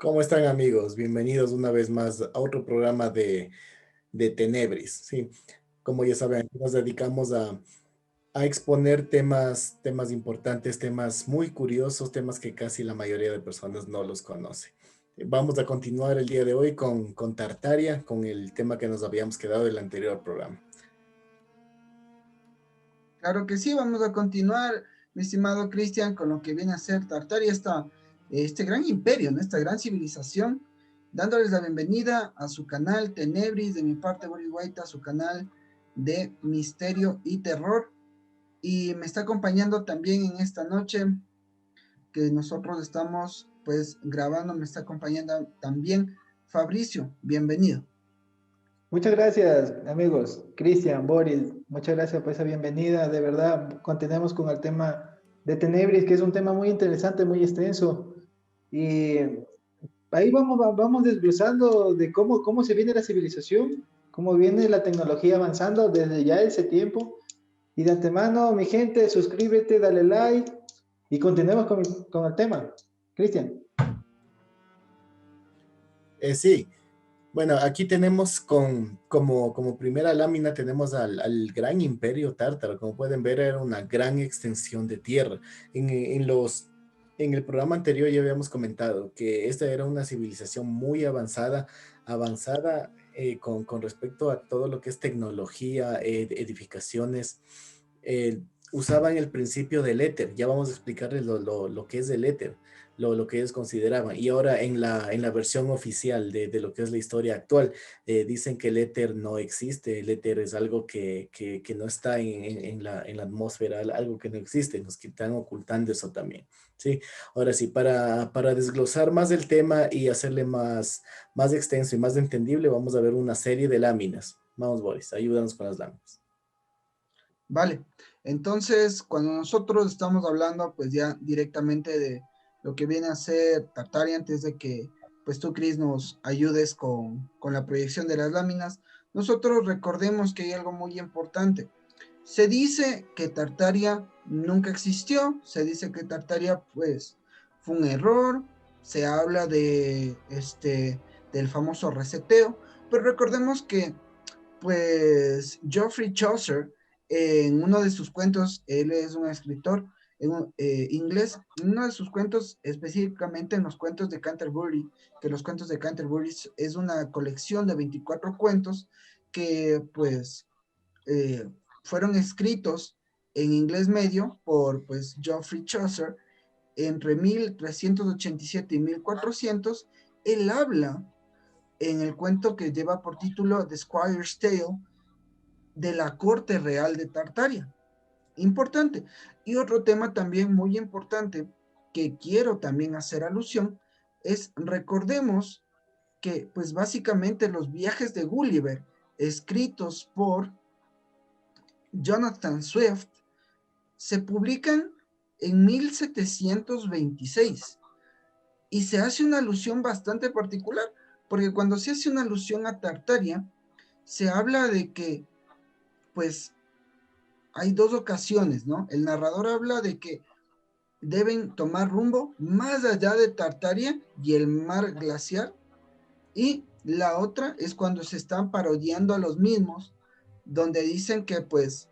¿Cómo están amigos? Bienvenidos una vez más a otro programa de Tenebris. Sí, como ya saben, aquí nos dedicamos a exponer temas importantes, temas muy curiosos, temas que casi la mayoría de personas no los conoce. Vamos a continuar el día de hoy con Tartaria, con el tema que nos habíamos quedado del anterior programa. Claro que sí, vamos a continuar, mi estimado Cristian, con lo que viene a ser Tartaria, este gran imperio, ¿no? Esta gran civilización, dándoles la bienvenida a su canal Tenebris, de mi parte, Boris White, a su canal de misterio y terror. Y me está acompañando también en esta noche que nosotros estamos pues grabando, me está acompañando también Fabricio, bienvenido. Muchas gracias, amigos. Cristian, Boris, muchas gracias por esa bienvenida. De verdad, continuemos con el tema de Tenebris, que es un tema muy interesante, muy extenso. Y ahí vamos desglosando de cómo se viene la civilización, cómo viene la tecnología avanzando desde ya ese tiempo. Y de antemano, mi gente, suscríbete, dale like y continuemos con el tema. Cristian. Sí. Bueno, aquí tenemos como primera lámina tenemos al gran imperio tártaro. Como pueden ver, era una gran extensión de tierra. En el programa anterior ya habíamos comentado que esta era una civilización muy avanzada con respecto a todo lo que es tecnología, edificaciones. Usaban el principio del éter. Ya vamos a explicarles lo que es el éter, lo que ellos consideraban. Y ahora en la versión oficial de lo que es la historia actual, dicen que el éter no existe. El éter es algo que no está en la atmósfera, algo que no existe. Nos están ocultando eso también. Sí, ahora sí, para desglosar más el tema y hacerle más extenso y más entendible, vamos a ver una serie de láminas. Vamos, Boris, ayúdanos con las láminas. Vale, entonces cuando nosotros estamos hablando pues ya directamente de lo que viene a ser Tartaria, antes de que pues tú, Chris, nos ayudes con la proyección de las láminas, nosotros recordemos que hay algo muy importante. Se dice que Tartaria nunca existió, se dice que Tartaria pues fue un error, se habla del famoso reseteo, pero recordemos que pues Geoffrey Chaucer, en uno de sus cuentos, él es un escritor inglés, en uno de sus cuentos, específicamente en los cuentos de Canterbury, que los cuentos de Canterbury es una colección de 24 cuentos que pues eh, fueron escritos en inglés medio por pues Geoffrey Chaucer entre 1387 y 1400. Él habla en el cuento que lleva por título The Squire's Tale de la corte real de Tartaria. Importante. Y otro tema también muy importante que quiero también hacer alusión es, recordemos que pues básicamente los viajes de Gulliver escritos por Jonathan Swift se publican en 1726 y se hace una alusión bastante particular, porque cuando se hace una alusión a Tartaria, se habla de que pues hay dos ocasiones, ¿no? El narrador habla de que deben tomar rumbo más allá de Tartaria y el mar glaciar, y la otra es cuando se están parodiando a los mismos, donde dicen que pues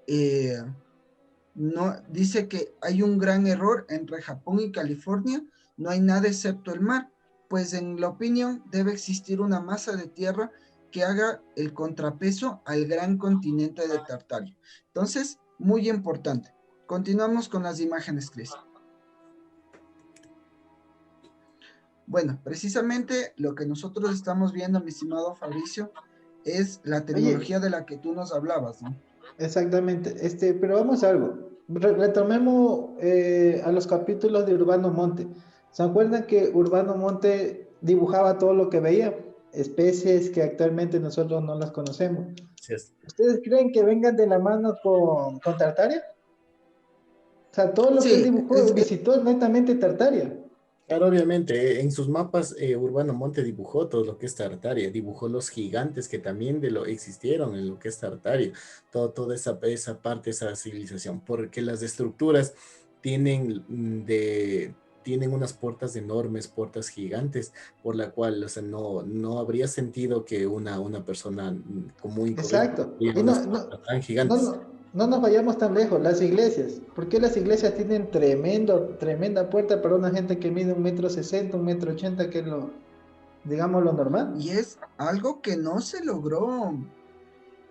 eh, no, dice que hay un gran error entre Japón y California, no hay nada excepto el mar, pues en la opinión debe existir una masa de tierra que haga el contrapeso al gran continente de Tartaria. Entonces, muy importante. Continuamos con las imágenes, Chris. Bueno, precisamente lo que nosotros estamos viendo, mi estimado Fabricio, es la Oye, tecnología de la que tú nos hablabas, ¿no? exactamente, pero vamos a algo. Retomemos a los capítulos de Urbano Monte. ¿Se acuerdan que Urbano Monte dibujaba todo lo que veía? Especies que actualmente nosotros no las conocemos. Así es. ¿Ustedes creen que vengan de la mano con Tartaria? O sea, todo lo que él Sí, dibujó visitó netamente Tartaria. Claro, obviamente, en sus mapas, Urbano Monte dibujó todo lo que es Tartaria, dibujó los gigantes que también existieron en lo que es Tartaria, toda esa parte, esa civilización, porque las estructuras tienen tienen unas puertas enormes, puertas gigantes, por la cual, o sea, no habría sentido que una persona común y corriente Exacto. tenga Y unas puertas tan gigantes. no nos vayamos tan lejos. Las iglesias. ¿Por qué las iglesias tienen tremenda puerta para una gente que mide 1,60 m, 1,80 m, que es lo, digamos, lo normal? Y es algo que no se logró,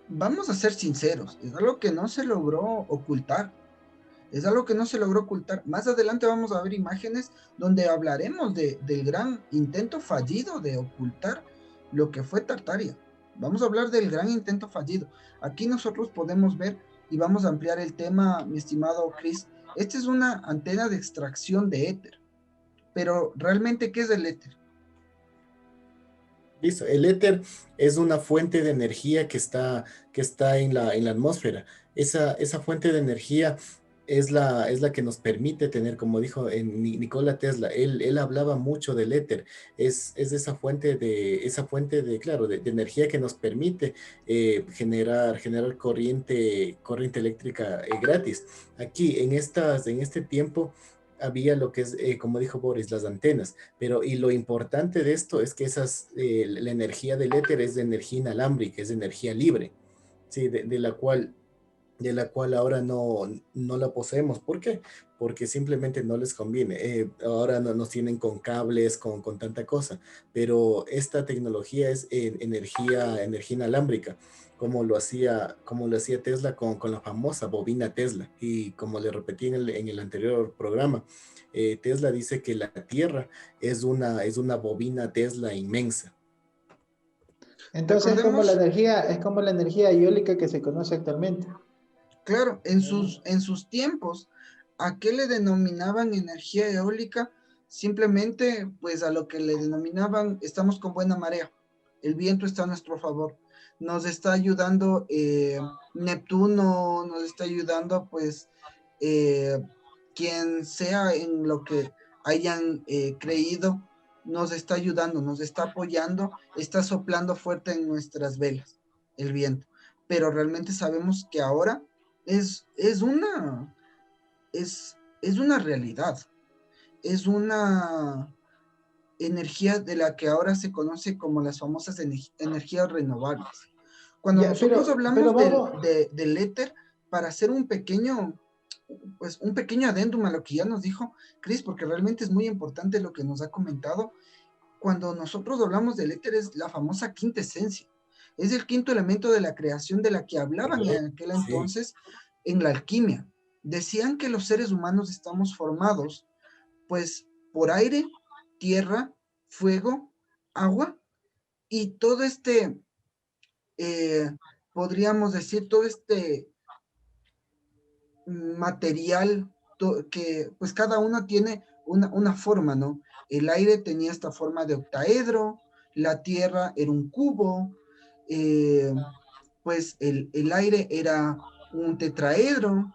vamos a ser sinceros, es algo que no se logró ocultar. Es algo que no se logró ocultar. Más adelante vamos a ver imágenes donde hablaremos del gran intento fallido de ocultar lo que fue Tartaria. Vamos a hablar del gran intento fallido. Aquí nosotros podemos ver y vamos a ampliar el tema, mi estimado Chris. Esta es una antena de extracción de éter. Pero realmente, ¿qué es el éter? Listo. El éter es una fuente de energía que está en la atmósfera. Esa fuente de energía es la que nos permite tener, como dijo Nikola Tesla, él hablaba mucho del éter. Es esa fuente de, claro, de energía que nos permite generar corriente eléctrica gratis. Aquí, en este tiempo, había lo que es, como dijo Boris, las antenas. Pero, y lo importante de esto es que la energía del éter es de energía inalámbrica, es de energía libre, ¿sí? De la cual ahora no la poseemos. ¿Por qué? Porque simplemente no les conviene. Ahora no nos tienen con cables, con tanta cosa, pero esta tecnología es energía inalámbrica, como lo hacía Tesla con la famosa bobina Tesla. Y como le repetí en el anterior programa, Tesla dice que la Tierra es una bobina Tesla inmensa. Entonces Recordemos, es como la energía eólica que se conoce actualmente. claro, en sus tiempos, ¿a qué le denominaban energía eólica? Simplemente, pues a lo que le denominaban, estamos con buena marea, el viento está a nuestro favor, nos está ayudando Neptuno, nos está ayudando, pues, eh, quien sea en lo que hayan creído, nos está ayudando, nos está apoyando, está soplando fuerte en nuestras velas el viento. Pero realmente sabemos que ahora es, es una, es una realidad, es una energía de la que ahora se conoce como las famosas energías renovables. Cuando Ya, nosotros pero hablamos vamos, del éter, para hacer un pequeño adendum a lo que ya nos dijo Chris, porque realmente es muy importante lo que nos ha comentado, cuando nosotros hablamos del éter es la famosa quinta esencia, es el quinto elemento de la creación de la que hablaban en aquel Sí, entonces en la alquimia. Decían que los seres humanos estamos formados pues por aire, tierra, fuego, agua y todo eh, podríamos decir, todo este material que pues cada uno tiene una forma, ¿no? El aire tenía esta forma de octaedro, la tierra era un cubo, eh, pues el aire era un tetraedro,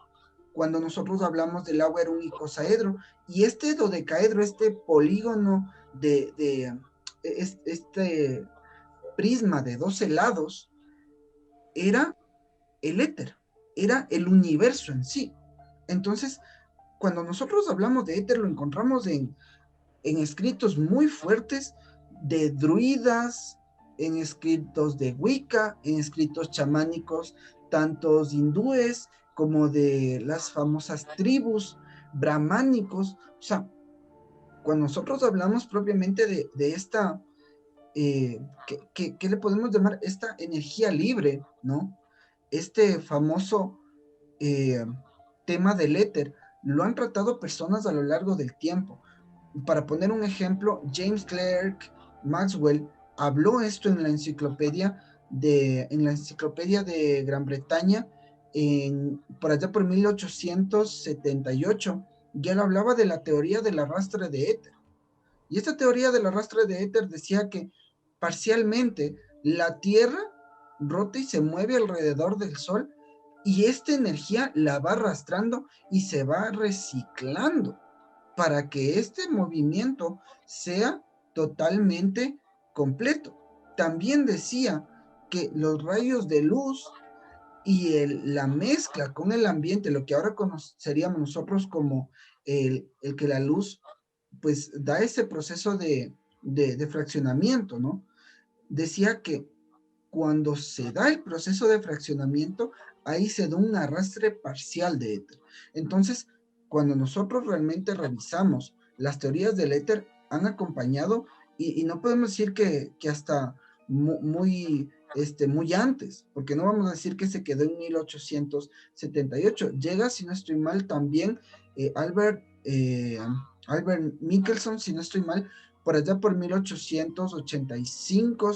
cuando nosotros hablamos del agua era un icosaedro, y este dodecaedro, este polígono este prisma de 12 lados, era el éter, era el universo en sí. Entonces, cuando nosotros hablamos de éter, lo encontramos en escritos muy fuertes de druidas, en escritos de Wicca, en escritos chamánicos, tantos hindúes como de las famosas tribus brahmánicos. O sea, cuando nosotros hablamos propiamente de esta, ¿qué le podemos llamar? Esta energía libre, ¿no? Este famoso eh, tema del éter, lo han tratado personas a lo largo del tiempo. Para poner un ejemplo, James Clerk Maxwell habló esto en la enciclopedia de Gran Bretaña por allá por 1878, y él hablaba de la teoría del arrastre de éter. Y esta teoría del arrastre de éter decía que parcialmente la Tierra rota y se mueve alrededor del Sol, y esta energía la va arrastrando y se va reciclando para que este movimiento sea totalmente completo. También decía que los rayos de luz y la mezcla con el ambiente, lo que ahora conoceríamos nosotros como el que la luz pues da ese proceso de fraccionamiento, ¿no? Decía que cuando se da el proceso de fraccionamiento, ahí se da un arrastre parcial de éter. Entonces, cuando nosotros realmente revisamos las teorías del éter, han acompañado, y no podemos decir que hasta muy antes, porque no vamos a decir que se quedó en 1878. Llega, si no estoy mal, también Albert Michelson, si no estoy mal, por allá por 1885,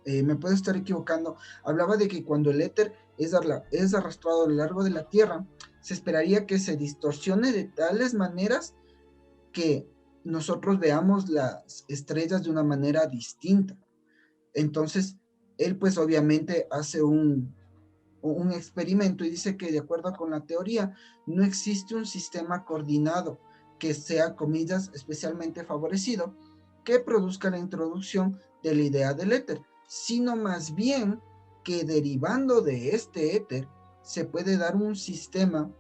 me puedo estar equivocando, hablaba de que cuando el éter es arrastrado a lo largo de la Tierra, se esperaría que se distorsione de tales maneras que nosotros veamos las estrellas de una manera distinta. Entonces, él pues obviamente hace un experimento y dice que de acuerdo con la teoría, no existe un sistema coordinado que sea, comillas, especialmente favorecido, que produzca la introducción de la idea del éter, sino más bien que derivando de este éter se puede dar un sistema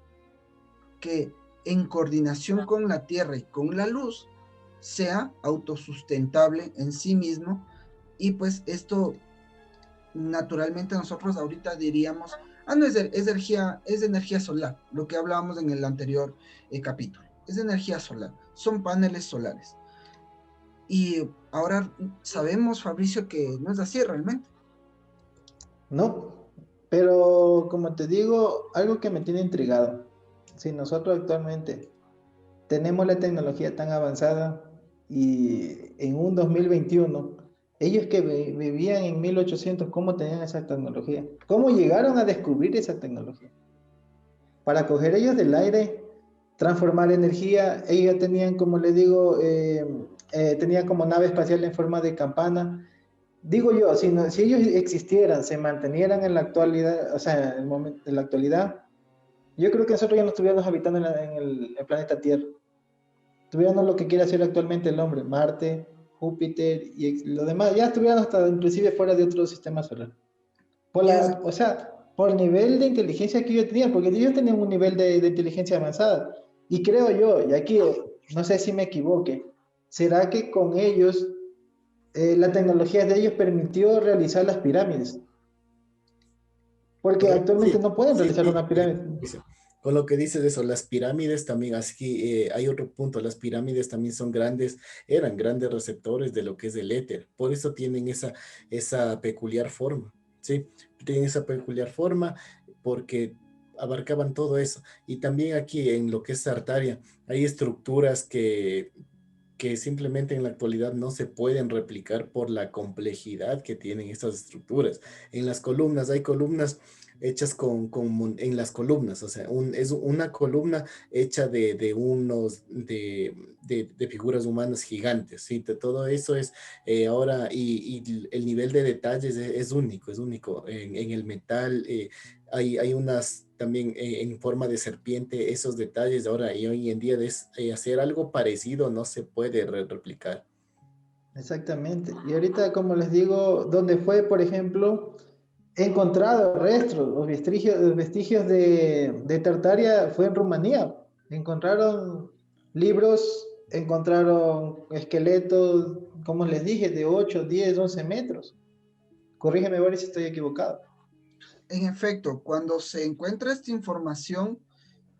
que en coordinación con la Tierra y con la luz sea autosustentable en sí mismo, y pues esto naturalmente nosotros ahorita diríamos, no es energía solar, lo que hablábamos en el anterior capítulo, es energía solar, son paneles solares. Y ahora sabemos, Fabricio, que no es así realmente. No, pero como te digo, algo que me tiene intrigado, si nosotros actualmente tenemos la tecnología tan avanzada y en un 2021, ellos que vivían en 1800, ¿cómo tenían esa tecnología? ¿Cómo llegaron a descubrir esa tecnología? Para coger ellos del aire, transformar energía, ellos tenían, como les digo, tenían como nave espacial en forma de campana. Digo yo, si ellos existieran, se mantenieran en la actualidad, o sea, en la actualidad, yo creo que nosotros ya no estuviéramos habitando en el planeta Tierra. Tuviéramos lo que quiere hacer actualmente el hombre, Marte, Júpiter y lo demás, ya estuviéramos hasta inclusive fuera de otro sistema solar. O sea, por el nivel de inteligencia que ellos tenían, porque ellos tenían un nivel de inteligencia avanzada. Y creo yo, y aquí no sé si me equivoque, ¿será que con ellos, la tecnología de ellos permitió realizar las pirámides? Porque Correcto, actualmente sí, no pueden sí, realizar una sí. pirámide. Con lo que dices de eso, las pirámides también, así hay otro punto, las pirámides también son grandes, eran grandes receptores de lo que es el éter, por eso tienen esa peculiar forma, ¿sí? Tienen esa peculiar forma porque abarcaban todo eso. Y también aquí en lo que es Tartaria, hay estructuras que simplemente en la actualidad no se pueden replicar por la complejidad que tienen estas estructuras. En las columnas, hay columnas hechas en las columnas, o sea, es una columna hecha de figuras humanas gigantes, ¿sí? Todo eso es ahora, y el nivel de detalles es único, es único. En el metal hay unas también en forma de serpiente, esos detalles ahora y hoy en día hacer algo parecido no se puede replicar. Exactamente. Y ahorita, como les digo, donde fue, por ejemplo, encontrado restos o vestigios de Tartaria fue en Rumanía. Encontraron libros, encontraron esqueletos, como les dije, de 8, 10, 11 metros. Corrígeme, Boris, si estoy equivocado. En efecto, cuando se encuentra esta información,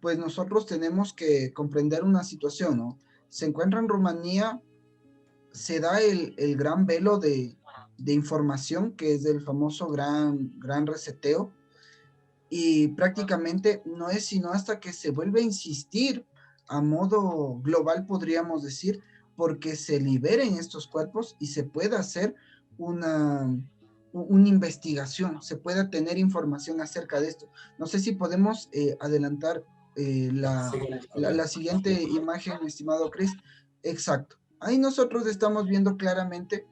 pues nosotros tenemos que comprender una situación, ¿no? Se encuentra en Rumanía, se da el gran velo de información, que es el famoso gran reseteo, y prácticamente no es sino hasta que se vuelve a insistir a modo global, podríamos decir, porque se liberen estos cuerpos y se pueda hacer una investigación, se pueda tener información acerca de esto. No sé si podemos adelantar la siguiente imagen, estimado Chris. Exacto. Ahí nosotros estamos viendo claramente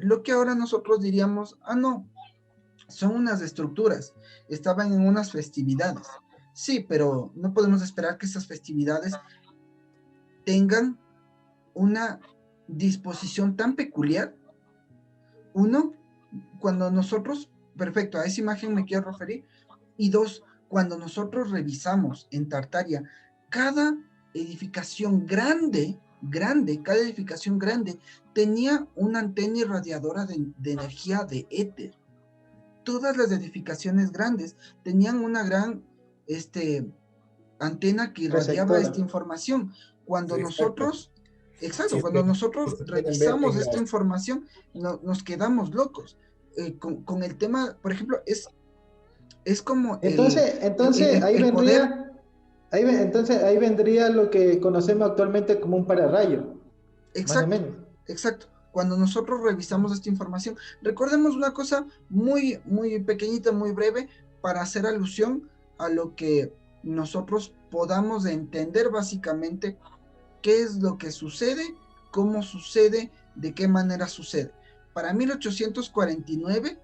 lo que ahora nosotros diríamos, no, son unas estructuras, estaban en unas festividades. Sí, pero no podemos esperar que esas festividades tengan una disposición tan peculiar. Uno, cuando nosotros, perfecto, a esa imagen me quiero referir, y dos, cuando nosotros revisamos en Tartaria cada edificación grande, grande, cada edificación grande, tenía una antena irradiadora de energía de éter. Todas las edificaciones grandes tenían una gran antena que irradiaba esta Receptora. información. Cuando Sí, exacto. nosotros, Sí, exacto, es cuando que nosotros se pueden ver revisamos en esta las... información, nos quedamos locos. Con el tema, por ejemplo, es como Entonces ahí el poder. vendría, entonces ahí vendría lo que conocemos actualmente como un pararrayo, más o Exacto, menos. exacto. Cuando nosotros revisamos esta información, recordemos una cosa muy, muy pequeñita, muy breve, para hacer alusión a lo que nosotros podamos entender básicamente qué es lo que sucede, cómo sucede, de qué manera sucede. Para 1849,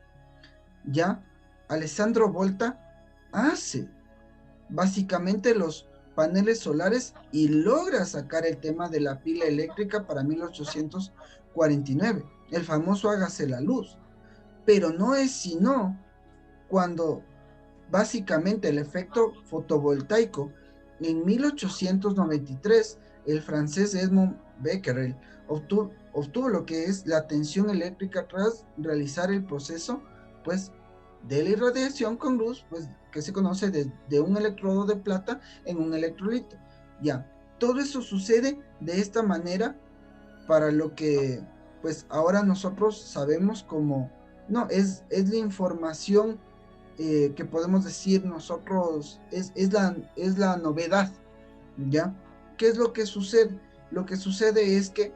ya Alessandro Volta hace básicamente los paneles solares y logra sacar el tema de la pila eléctrica para 1849, el famoso hágase la luz. Pero no es sino cuando básicamente el efecto fotovoltaico en 1893, el francés Edmond Becquerel obtuvo lo que es la tensión eléctrica tras realizar el proceso, pues, de la irradiación con luz, pues, que se conoce de un electrodo de plata en un electrolito. Ya, todo eso sucede de esta manera para lo que, pues, ahora nosotros sabemos como, no, es la información que podemos decir nosotros, es la novedad, ¿ya? ¿Qué es lo que sucede? Lo que sucede es que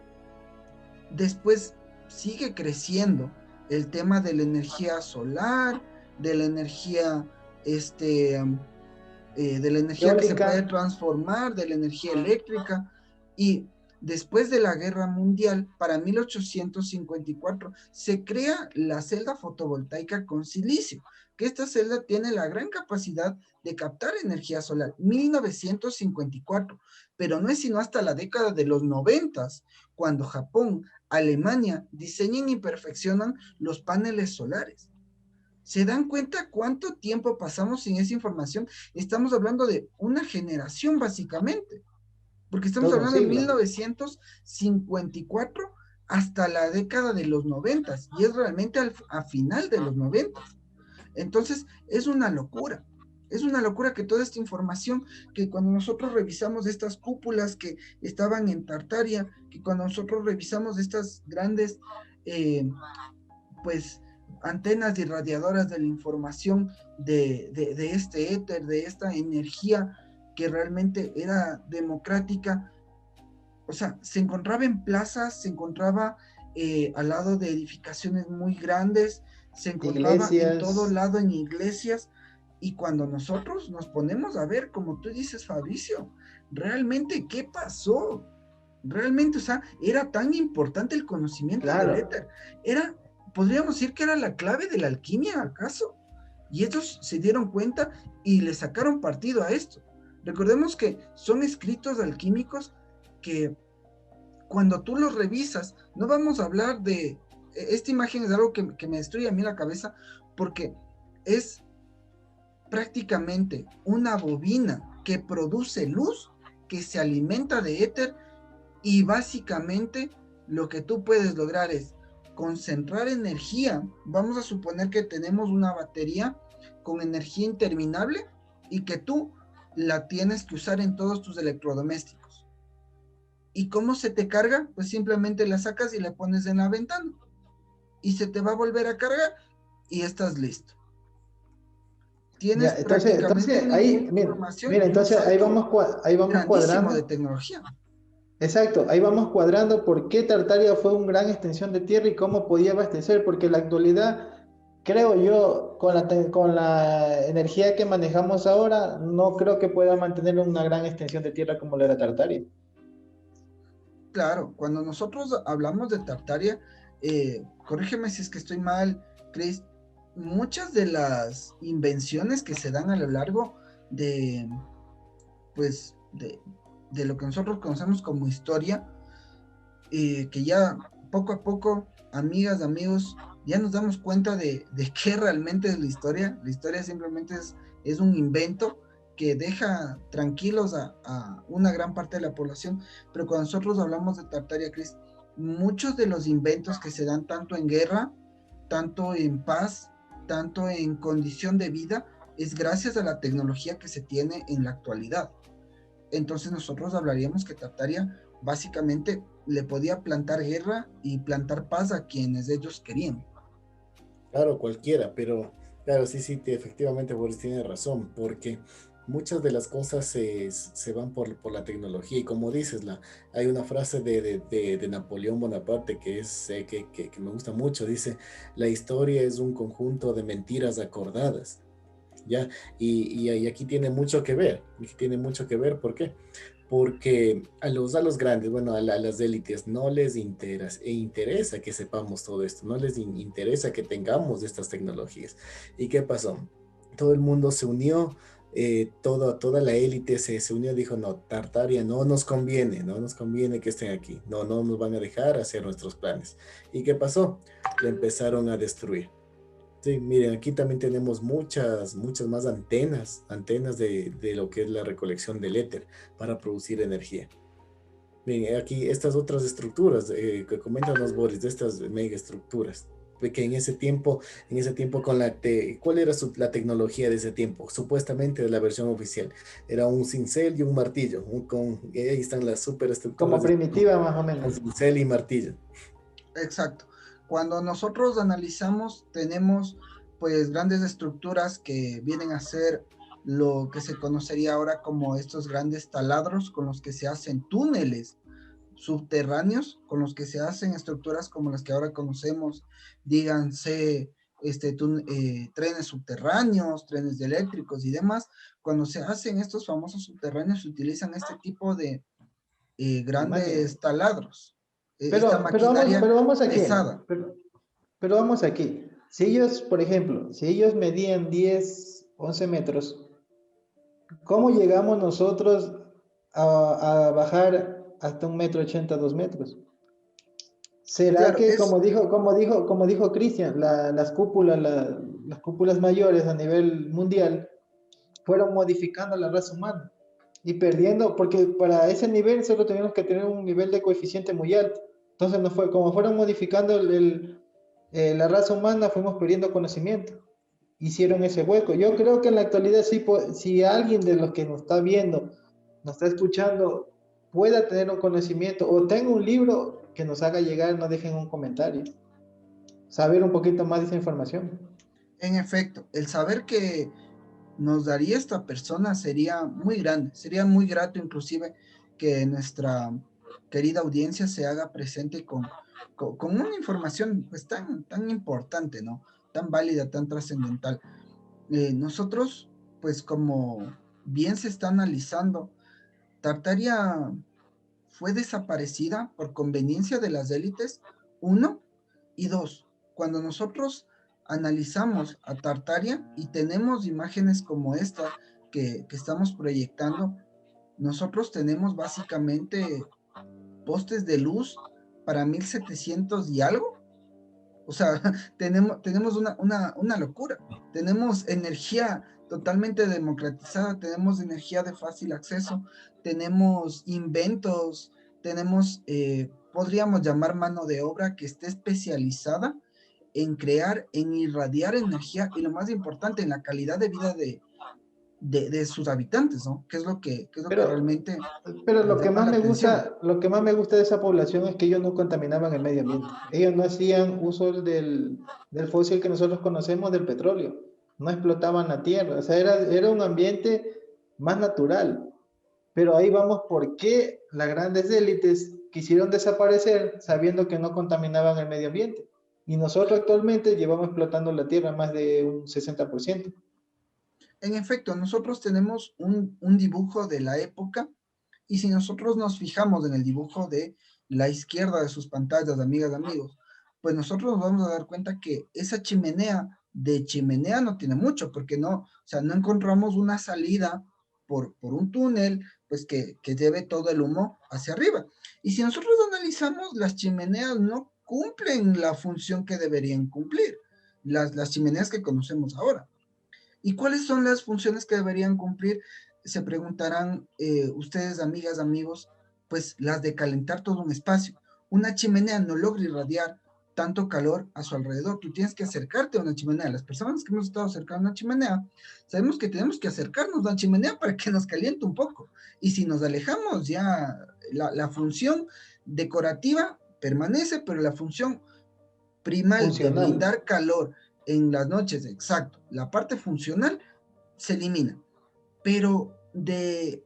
después sigue creciendo el tema de la energía solar, de la energía, de la energía que se Eólica, puede transformar, de la energía eléctrica, y después de la Guerra Mundial, para 1854, se crea la celda fotovoltaica con silicio, que esta celda tiene la gran capacidad de captar energía solar, 1954, pero no es sino hasta la década de los 90, cuando Japón, Alemania diseñan y perfeccionan los paneles solares. ¿Se dan cuenta cuánto tiempo pasamos sin esa información? Estamos hablando de una generación básicamente, porque estamos todo un hablando de siglo. 1954 hasta la década de los 90 y es realmente a final de los 90. Entonces es una locura que toda esta información, que cuando nosotros revisamos estas cúpulas que estaban en Tartaria, que cuando nosotros revisamos estas grandes, pues, antenas irradiadoras de la información de este éter, de esta energía que realmente era democrática, o sea, se encontraba en plazas, se encontraba al lado de edificaciones muy grandes, se encontraba en todo Iglesias, lado en iglesias, y cuando nosotros nos ponemos a ver, como tú dices, Fabricio, realmente, ¿qué pasó? Realmente, o sea, era tan importante el conocimiento del claro. éter. Era, podríamos decir que era la clave de la alquimia, ¿acaso? Y ellos se dieron cuenta y le sacaron partido a esto. Recordemos que son escritos alquímicos que cuando tú los revisas, no vamos a hablar de... Esta imagen es algo que me destruye a mí la cabeza porque es prácticamente una bobina que produce luz, que se alimenta de éter, y básicamente lo que tú puedes lograr es concentrar energía. Vamos a suponer que tenemos una batería con energía interminable y que tú la tienes que usar en todos tus electrodomésticos. ¿Y cómo se te carga? Pues simplemente la sacas y la pones en la ventana y se te va a volver a cargar y estás listo. Tienes Ya, prácticamente entonces una ahí, información mira, y un entonces salto ahí vamos grandísimo de cuadrando. tecnología. Exacto, ahí vamos cuadrando por qué Tartaria fue una gran extensión de tierra y cómo podía abastecer, porque en la actualidad, creo yo, con la energía que manejamos ahora, no creo que pueda mantener una gran extensión de tierra como la era Tartaria. Claro, cuando nosotros hablamos de Tartaria, corrígeme si es que estoy mal, Chris, muchas de las invenciones que se dan a lo largo de, pues, de lo que nosotros conocemos como historia, que ya poco a poco, amigas, amigos, ya nos damos cuenta de qué realmente es la historia. La historia simplemente es un invento que deja tranquilos a una gran parte de la población, pero cuando nosotros hablamos de Tartaria, Cris, muchos de los inventos que se dan tanto en guerra, tanto en paz, tanto en condición de vida, es gracias a la tecnología que se tiene en la actualidad. Entonces nosotros hablaríamos que Tartaria básicamente le podía plantar guerra y plantar paz a quienes ellos querían. Claro, cualquiera, pero claro, sí, sí, efectivamente Boris tiene razón, porque muchas de las cosas se van por la tecnología y como dices, hay una frase de Napoleón Bonaparte que es que me gusta mucho, dice, la historia es un conjunto de mentiras acordadas. ¿Ya? Y aquí tiene mucho que ver, aquí tiene mucho que ver, ¿por qué? Porque a los grandes, bueno, las élites no les interesa que sepamos todo esto, no les interesa que tengamos estas tecnologías. ¿Y qué pasó? Todo el mundo se unió, toda la élite se unió y dijo, no, Tartaria no nos conviene que estén aquí, no nos van a dejar hacer nuestros planes. ¿Y qué pasó? Le empezaron a destruir. Sí, miren, aquí también tenemos muchas más antenas de lo que es la recolección del éter para producir energía. Miren, aquí estas otras estructuras, que coméntanos, Boris, de estas megaestructuras, de que en ese tiempo ¿cuál era la tecnología de ese tiempo? Supuestamente de la versión oficial, era un cincel y un martillo, ahí están las Como superestructuras primitiva más o con menos. cincel y martillo. Exacto. Cuando nosotros analizamos, tenemos pues grandes estructuras que vienen a ser lo que se conocería ahora como estos grandes taladros con los que se hacen túneles subterráneos, con los que se hacen estructuras como las que ahora conocemos, díganse trenes subterráneos, trenes eléctricos y demás. Cuando se hacen estos famosos subterráneos, se utilizan este tipo de De máquina. grandes taladros, esta Pero maquinaria vamos aquí. pesada. Pero vamos aquí. Si ellos, por ejemplo, si ellos medían 10, 11 metros, ¿cómo llegamos nosotros a bajar hasta 1,80 m, 2 metros? ¿Será Claro, que, es como dijo Cristian, las cúpulas mayores a nivel mundial fueron modificando la raza humana y perdiendo, porque para ese nivel solo teníamos que tener un nivel de coeficiente muy alto. Entonces, como fueron modificando la raza humana, fuimos perdiendo conocimiento. Hicieron ese hueco. Yo creo que en la actualidad, sí, si alguien de los que nos está viendo, nos está escuchando, pueda tener un conocimiento o tenga un libro que nos haga llegar, no dejen un comentario. Saber un poquito más de esa información. en efecto, el saber que nos daría esta persona sería muy grande, sería muy grato inclusive que nuestra querida audiencia se haga presente con una información pues tan importante, ¿no? Tan válida, tan trascendental. Nosotros, pues como bien se está analizando, Tartaria fue desaparecida por conveniencia de las élites, uno, y dos, cuando nosotros analizamos a Tartaria y tenemos imágenes como esta que estamos proyectando, nosotros tenemos básicamente postes de luz para 1700 y algo. O sea, tenemos una locura. Tenemos energía totalmente democratizada, tenemos energía de fácil acceso, tenemos inventos, tenemos, podríamos llamar mano de obra que esté especializada en crear, en irradiar energía y lo más importante, en la calidad de vida de sus habitantes, ¿no? ¿Qué es lo que Pero, realmente pero nos llama la atención? lo que más me gusta de esa población es que ellos no contaminaban el medio ambiente. Ellos no hacían uso del fósil que nosotros conocemos, del petróleo. No explotaban la tierra. O sea, era un ambiente más natural. Pero ahí vamos por qué las grandes élites quisieron desaparecer sabiendo que no contaminaban el medio ambiente. Y nosotros actualmente llevamos explotando la tierra más de un 60%. En efecto, nosotros tenemos un dibujo de la época y si nosotros nos fijamos en el dibujo de la izquierda de sus pantallas, amigas, amigos, pues nosotros nos vamos a dar cuenta que esa chimenea de chimenea no tiene mucho, porque no, o sea, no encontramos una salida por un túnel, pues que lleve todo el humo hacia arriba. Y si nosotros analizamos, las chimeneas no cumplen la función que deberían cumplir, las chimeneas que conocemos ahora. ¿Y cuáles son las funciones que deberían cumplir? se preguntarán ustedes, amigas, amigos, pues las de calentar todo un espacio. Una chimenea no logra irradiar tanto calor a su alrededor. Tú tienes que acercarte a una chimenea. Las personas que hemos estado cerca a una chimenea, sabemos que tenemos que acercarnos a la chimenea para que nos caliente un poco. Y si nos alejamos, ya la función decorativa permanece, pero la función primal de Funcional. brindar calor en las noches, exacto, la parte funcional se elimina. Pero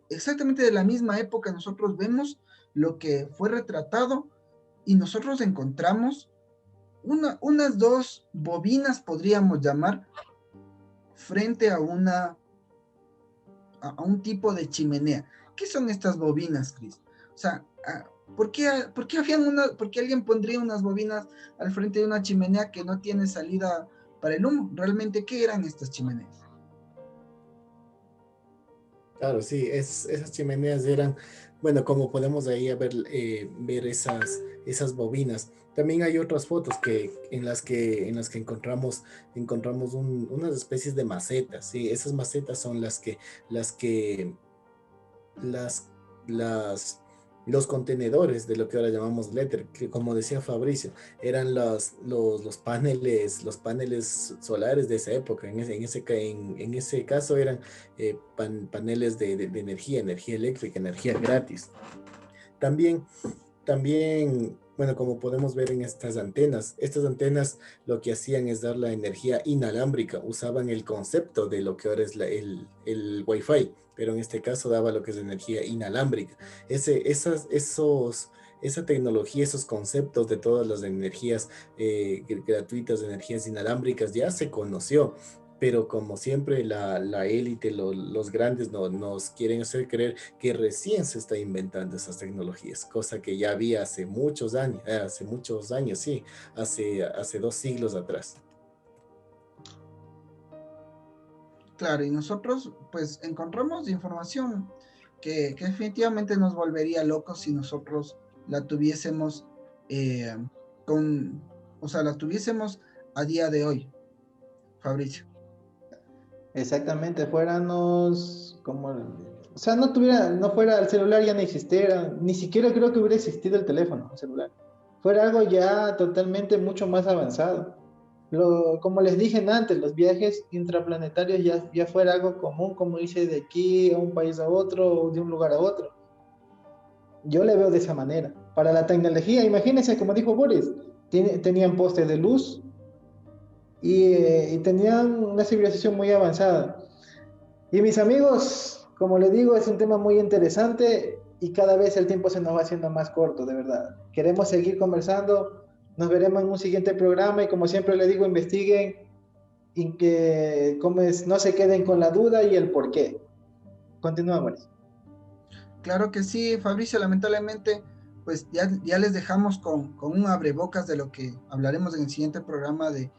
exactamente de la misma época nosotros vemos lo que fue retratado y nosotros encontramos unas dos bobinas, podríamos llamar, frente a un tipo de chimenea. ¿Qué son estas bobinas, Cris? O sea, ¿por qué alguien pondría unas bobinas al frente de una chimenea que no tiene salida para el humo? ¿Realmente qué eran estas chimeneas? Claro, sí, esas chimeneas eran, bueno, como podemos ahí ver esas bobinas. También hay otras fotos en las que encontramos unas especies de macetas, sí, esas macetas son las que las, las, los contenedores de lo que ahora llamamos letter, que como decía Fabricio, eran los paneles solares de esa época. En ese caso eran paneles de energía eléctrica, energía gratis. También bueno, como podemos ver en estas antenas lo que hacían es dar la energía inalámbrica, usaban el concepto de lo que ahora es el Wi-Fi, pero en este caso daba lo que es energía inalámbrica. Esa tecnología, esos conceptos de todas las energías gratuitas, de energías inalámbricas, ya se conoció, pero como siempre la élite, los grandes nos quieren hacer creer que recién se está inventando esas tecnologías, cosa que ya había hace muchos años, sí, hace 2 siglos atrás. Claro, y nosotros pues encontramos información que definitivamente nos volvería locos si nosotros la tuviésemos eh, con, o sea, la tuviésemos a día de hoy, Fabricio. Exactamente, fuéramos como, o sea, no fuera el celular ya no existiera, ni siquiera creo que hubiera existido el teléfono el celular. Fuera algo ya totalmente mucho más avanzado. Como les dije antes, los viajes intraplanetarios ya fuera algo común, como dice, de aquí a un país a otro, o de un lugar a otro. Yo le veo de esa manera. Para la tecnología, imagínense, como dijo Boris, tenían postes de luz y tenían una civilización muy avanzada. Y mis amigos, como les digo, es un tema muy interesante y cada vez el tiempo se nos va haciendo más corto, de verdad. Queremos seguir conversando, nos veremos en un siguiente programa y como siempre les digo, investiguen y que no se queden con la duda y el por qué. Continuamos. Claro que sí, Fabricio, lamentablemente pues ya les dejamos con un abrebocas de lo que hablaremos en el siguiente programa de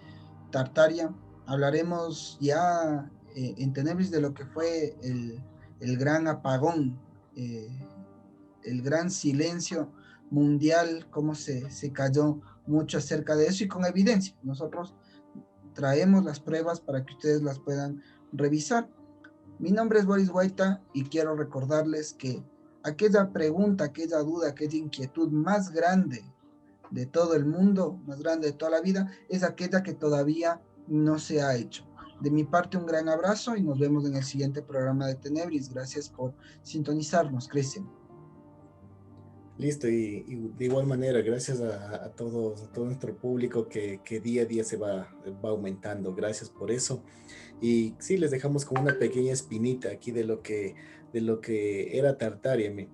Tartaria. Hablaremos ya en Tenebris de lo que fue el gran apagón, el gran silencio mundial, cómo se cayó mucho acerca de eso y con evidencia. Nosotros traemos las pruebas para que ustedes las puedan revisar. Mi nombre es Boris Guaita y quiero recordarles que aquella pregunta, aquella duda, aquella inquietud más grande de todo el mundo, más grande de toda la vida, es aquella que todavía no se ha hecho. De mi parte, un gran abrazo y nos vemos en el siguiente programa de Tenebris. Gracias por sintonizarnos, Cristian. Listo, y de igual manera, gracias a todo nuestro público que día a día va aumentando. Gracias por eso. Y sí, les dejamos con una pequeña espinita aquí de lo que era Tartaria,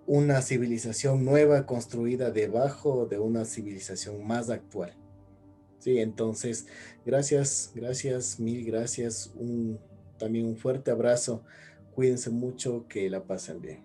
una civilización nueva construida debajo de una civilización más actual. Sí, entonces, gracias, mil gracias. También un fuerte abrazo. Cuídense mucho, que la pasen bien.